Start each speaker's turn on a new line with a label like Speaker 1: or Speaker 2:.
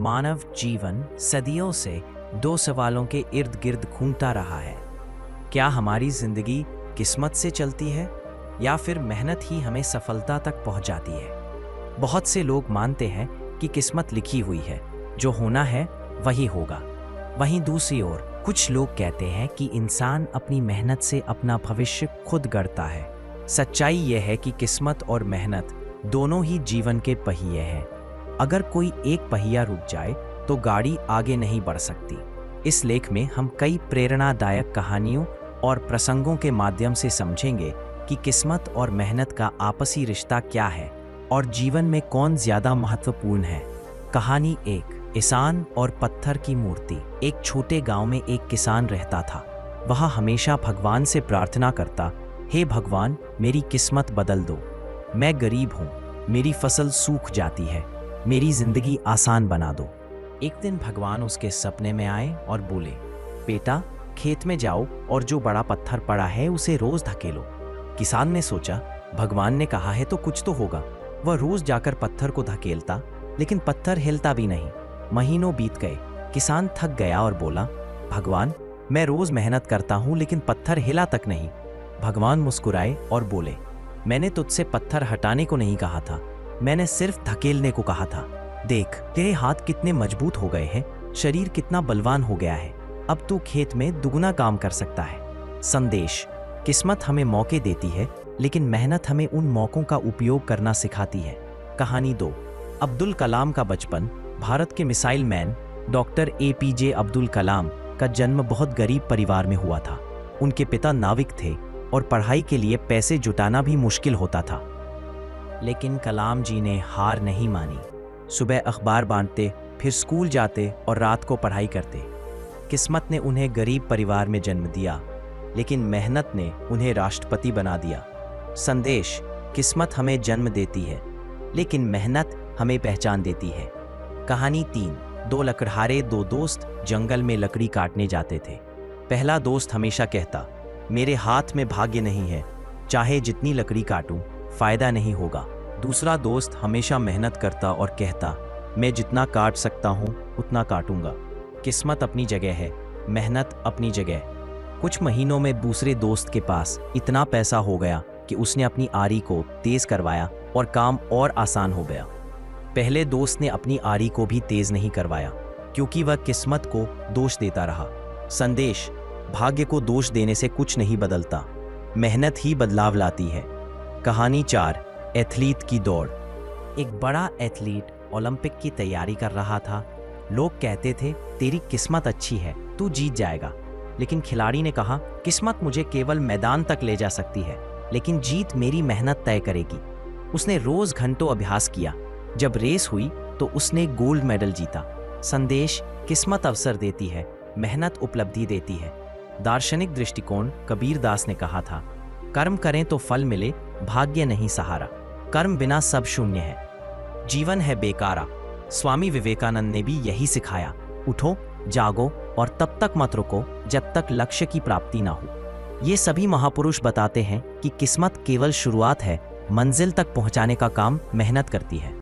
Speaker 1: मानव जीवन सदियों से दो सवालों के इर्द गिर्द घूमता रहा है। क्या हमारी जिंदगी किस्मत से चलती है या फिर मेहनत ही हमें सफलता तक पहुंचाती है? बहुत से लोग मानते हैं कि किस्मत लिखी हुई है, जो होना है वही होगा। वहीं दूसरी ओर कुछ लोग कहते हैं कि इंसान अपनी मेहनत से अपना भविष्य खुद गढ़ता है। सच्चाई यह है कि किस्मत और मेहनत दोनों ही जीवन के पहिए हैं। अगर कोई एक पहिया रुक जाए तो गाड़ी आगे नहीं बढ़ सकती। इस लेख में हम कई प्रेरणादायक कहानियों और प्रसंगों के माध्यम से समझेंगे कि किस्मत और मेहनत का आपसी रिश्ता क्या है और जीवन में कौन ज्यादा महत्वपूर्ण है। कहानी 1, किसान और पत्थर की मूर्ति। एक छोटे गांव में एक किसान रहता था। वह हमेशा भगवान से प्रार्थना करता, हे भगवान, मेरी किस्मत बदल दो। मैं गरीब हूँ, मेरी फसल सूख जाती है, मेरी जिंदगी आसान बना दो। एक दिन भगवान उसके सपने में आए और बोले, बेटा, खेत में जाओ और जो बड़ा पत्थर पड़ा है उसे रोज धकेलो। किसान ने सोचा, भगवान ने कहा है तो कुछ तो होगा। वह रोज जाकर पत्थर को धकेलता, लेकिन पत्थर हिलता भी नहीं। महीनों बीत गए। किसान थक गया और बोला, भगवान, मैं रोज मेहनत करता हूँ लेकिन पत्थर हिला तक नहीं। भगवान मुस्कुराए और बोले, मैंने तुझसे पत्थर हटाने को नहीं कहा था, मैंने सिर्फ धकेलने को कहा था। देख, तेरे हाथ कितने मजबूत हो गए हैं, शरीर कितना बलवान हो गया है। अब तू खेत में दुगना काम कर सकता है। संदेश: किस्मत हमें मौके देती है, लेकिन मेहनत हमें उन मौकों का उपयोग करना सिखाती है। कहानी 2, अब्दुल कलाम का बचपन। भारत के missile man doctor APJ Abdul Kalam का जन्म बहुत गरीब परिवार में हुआ था। उनके पिता नाविक थे और पढ़ाई के लिए पैसे जुटाना भी मुश्किल होता था। लेकिन कलाम जी ने हार नहीं मानी। सुबह अखबार बांटते, फिर स्कूल जाते और रात को पढ़ाई करते। किस्मत ने उन्हें गरीब परिवार में जन्म दिया, लेकिन मेहनत ने उन्हें राष्ट्रपति बना दिया। संदेश: किस्मत हमें जन्म देती है, लेकिन मेहनत हमें पहचान देती है। कहानी 3, 2 लकड़हारे 2 दोस्त जंगल में लकड़ी काटने जाते थे। पहला दोस्त हमेशा कहता, मेरे हाथ में भाग्य नहीं है, चाहे जितनी लकड़ी काटूं फायदा नहीं होगा। दूसरा दोस्त हमेशा मेहनत करता और कहता, मैं जितना काट सकता हूं उतना काटूंगा। किस्मत अपनी जगह है, मेहनत अपनी जगह। कुछ महीनों में दूसरे दोस्त के पास इतना पैसा हो गया कि उसने अपनी आरी को तेज करवाया और काम और आसान हो गया। पहले दोस्त ने अपनी आरी को भी तेज नहीं करवाया, क्योंकि वह किस्मत को दोष देता रहा। संदेश: भाग्य को दोष देने से कुछ नहीं बदलता, मेहनत ही बदलाव लाती है। कहानी 4, एथलीट की दौड़। एक बड़ा एथलीट ओलंपिक की तैयारी कर रहा था। लोग कहते थे, तेरी किस्मत अच्छी है, तू जीत जाएगा। लेकिन खिलाड़ी ने कहा, किस्मत मुझे केवल मैदान तक ले जा सकती है, लेकिन जीत मेरी मेहनत तय करेगी। उसने रोज घंटों अभ्यास किया। जब रेस हुई तो उसने गोल्ड मेडल जीता। संदेश: किस्मत अवसर देती है, मेहनत उपलब्धि देती है। दार्शनिक दृष्टिकोण कबीर दास ने कहा था, कर्म करें तो फल मिले, भाग्य नहीं सहारा। कर्म बिना सब शून्य है, जीवन है बेकारा। स्वामी विवेकानंद ने भी यही सिखाया, उठो, जागो और तब तक मत रुको जब तक लक्ष्य की प्राप्ति ना हो। ये सभी महापुरुष बताते हैं कि किस्मत केवल शुरुआत है, मंजिल तक पहुंचाने का काम मेहनत करती है।